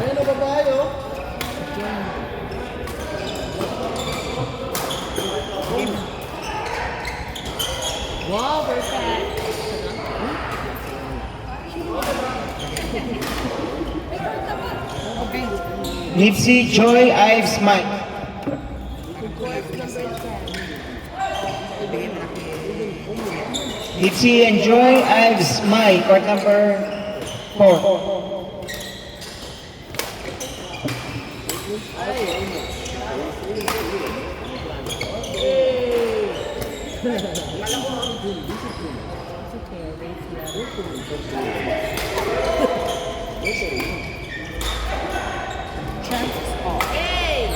Ayan ang babae, oh. Wow, perfect. Okay. Nipsey Joy Ives Mike. Nipsey and Joy Ives Mike, court number 4. Chances are. Hey!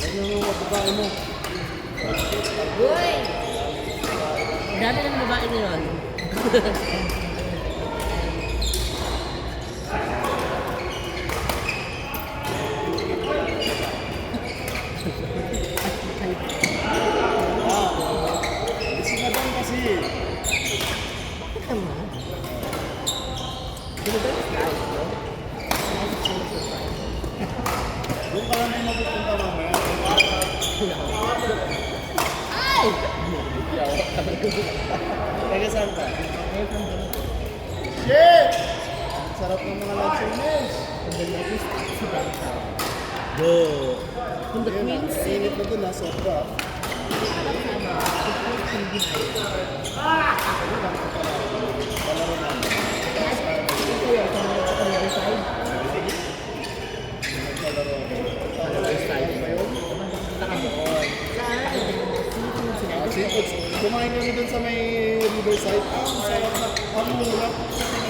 Ayan ang mga babae mo. Uy! Dami ng babae na yun. Kasi madam kasi. Bakit naman? Sino ba yung style ko? Doon ka lang din mapupunta mamaya. Ay! Taga saan ka? Shit! Ang sarap ng mga lansones. Go! From the Queens. Init na doon ha, sobra. Palaro namin. Naglalaro ako. Seafoods. Kumain kami doon sa may Riverside. Ang sarap na. Ang mura.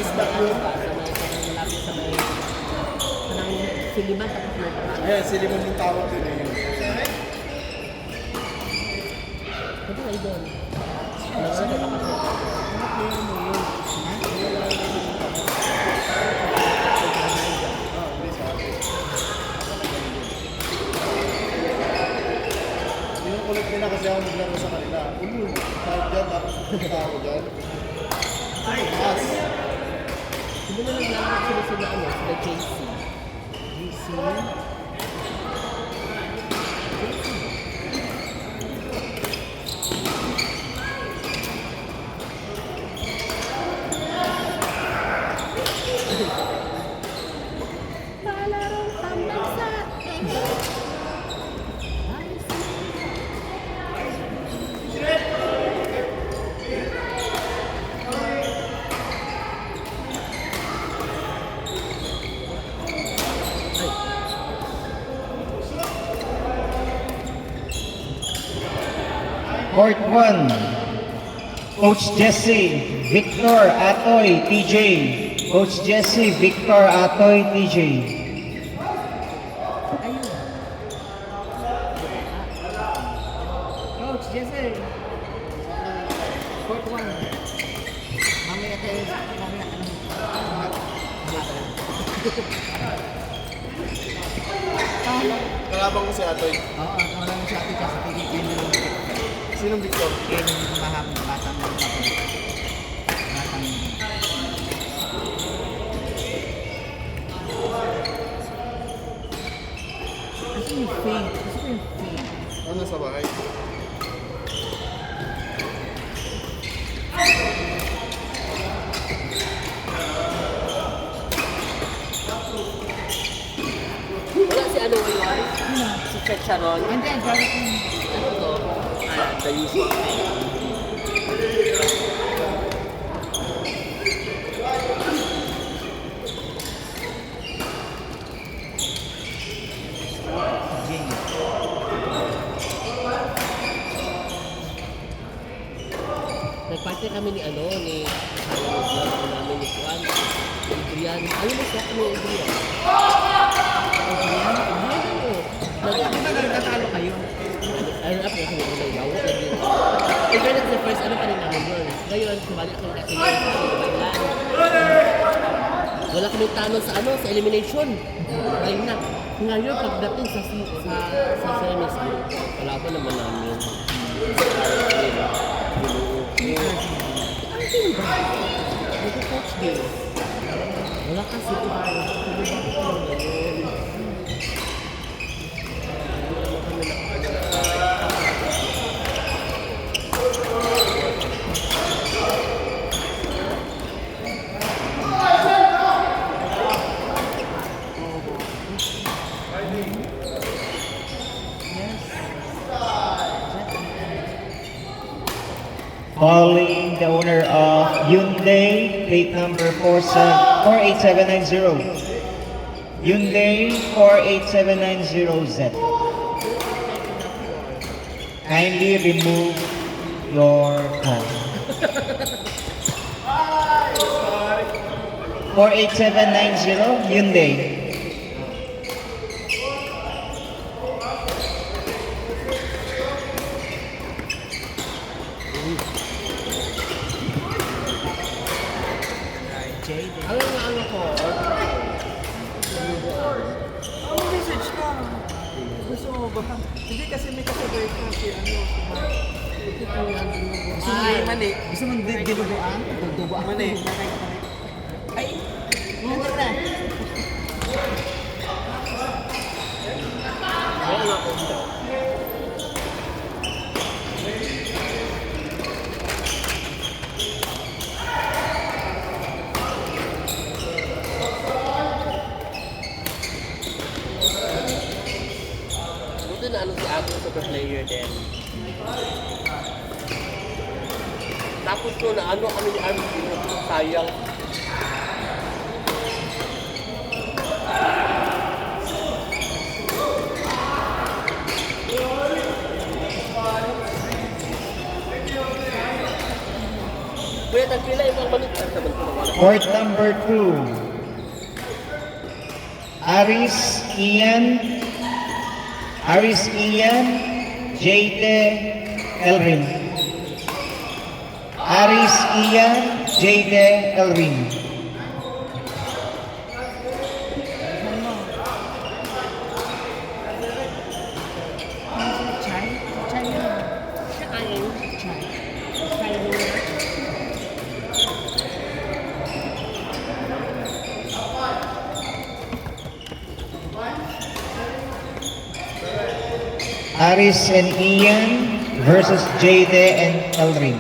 Isda yun. Siliman tapos na. Ayan, siliman yung tawag din eh. Ito ay doon. Yung kulit nila kasi ako naglaro sa kanila. Tawag dyan, tapos pupunta ako dyan. As. Hindi na naglalakad sila sila JC. JC. Palarong pambansa. Court 1. Coach Jesse Victor Atoy TJ. Coach Jesse Victor Atoy TJ. Coach Jesse. Court 1. Mamaya tayo. Kalabang ko si Atoy. Oo, wala mo siya atin kasi pinipin mo. Sinong Victor? Kaya yung maham, batang batang. Kasi yung fake. Kasi yung fake. Ano sa bahay? Wala si ano ngayon? Si Checharon. Hindi, grabe ko. Ano to? The usual. Nagparty kami ni ano, ni namin ni Juan. Adrian. Ano mo siya? Ano yung Adrian? Di ba nagtatalo kayo? Ano ako kasi may ulay yawa lagi. In fairness, the first ano pa rin namin yun. Ngayon, sumali ako ng kasi wala kami talo sa ano, sa elimination. Ayun na. Ngayon, pagdating sa semis, wala pa naman namin. Ang ba? Nag-coach din. Wala kasi ito. Calling the owner of Hyundai, plate number 48790. Hyundai 48790Z. Kindly remove your car. 48790 Hyundai. Ano nga ano ko? Ang message ka. Gusto mo ba? Hindi kasi may kasabay ka si ano, si Mark. Ay, mali. Gusto mong dinuguan? Dinuguan. Mali. Ay, ano na? Ano nga ko? Buti na ano si Agnes sa player din. Tapos ko na ano kami ni Armin, sayang. Kuya, tagpila ibang balik. Court number 2. Aris Ian, Jayde Elrin. Aris Ian, Jayde Elrin. Chay? Chay yun. Siya kain. Chay. Kain mo na. Aris and Ian versus Jayde and Elrin.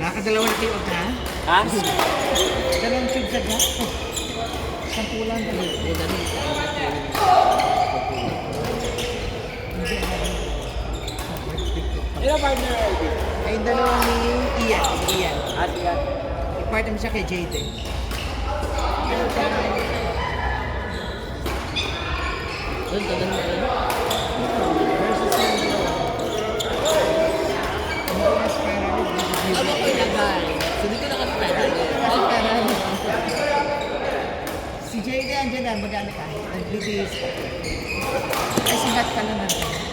Nakakadalawa na kayo ha? Ha? Dalawang tube sa gas. Sampulan dali. Ilang partner ID? Ay, yung dalawang ni Ian. At yan. I-part mo siya kay Jayden. Doon, doon na yun. Versus yung Nicolas Ferrari versus Ano ko ilagay? So dito nakaspread yun. Si Jayden andyan na, magana ka. Nagbibihis ka. Ay, si Hat pala natin.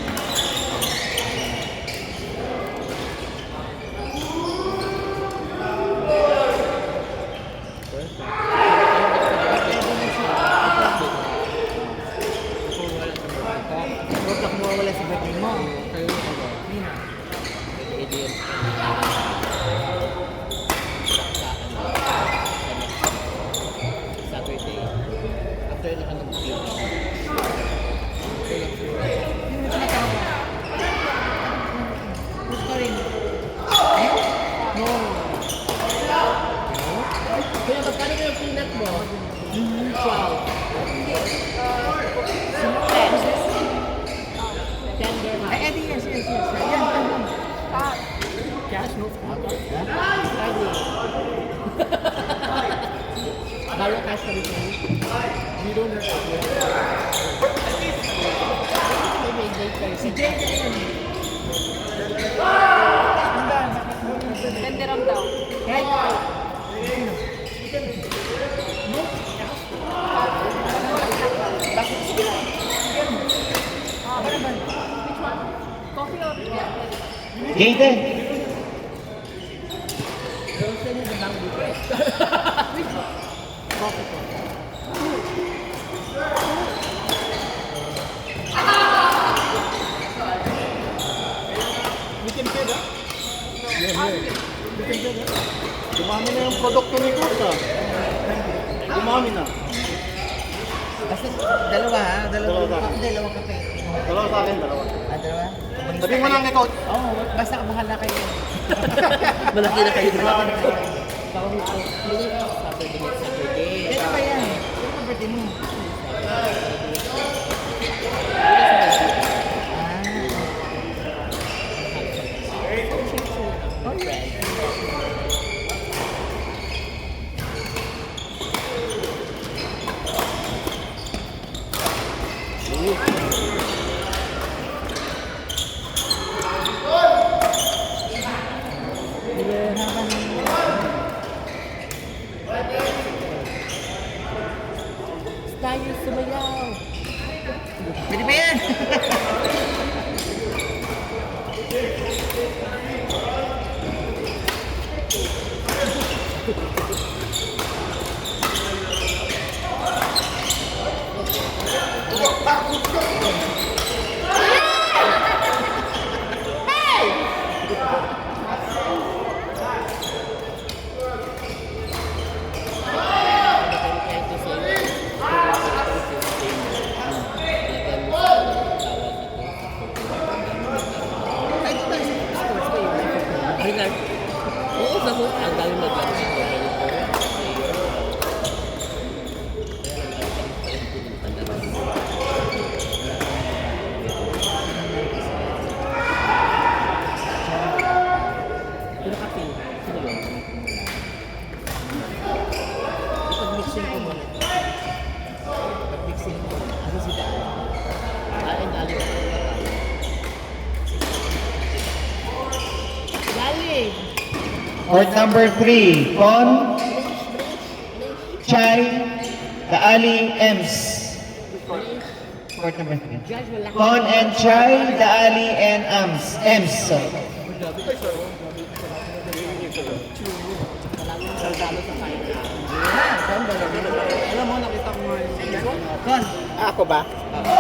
Huwag lang mawawala sa birthday mo. Yun na. Saturday. After na kanong team. Yun mo tinatawa. Gusto rin. Eh? No. Kaya magkano na yung peanut mo? 12. Tender ha? Ay, Eddie, yes. Yan, tama. Cash, no? Friday. Baro cash kami sa We don't have Si Jay na yan. Tenderam daw. Coffee or Jay din. We can pay that. Dumami na yung produkto ni Coach ah. Dumami na. Basta dalawa ha? Dalawa sa akin. Dalawang kape. Dalawa sa akin, dalawa. Dalawa? Sabihin mo lang kay Coach. Oo, basta bahala kayo. Malaki na kayo. Bahala na kayo. Saturday next Saturday. Kailan ba yan? Kailan ba birthday mo? Tayo sumayaw. Pwede ba yan? Oo, sabi ko, ang dami maglaro dito. Pero kape, sino yun? Ipag-mixin ko muna. Ipag-mixin ko muna. Ano si Daan? Kain, dali. Dali! Court number 3, Con, Chai, Daali, Ems. Court number 3. Judge, wala ka. Con and Chai, Daali, and Ems. Sorry. Talo sa kain. Alam mo, nakita ko nga yung Con. Ako ba?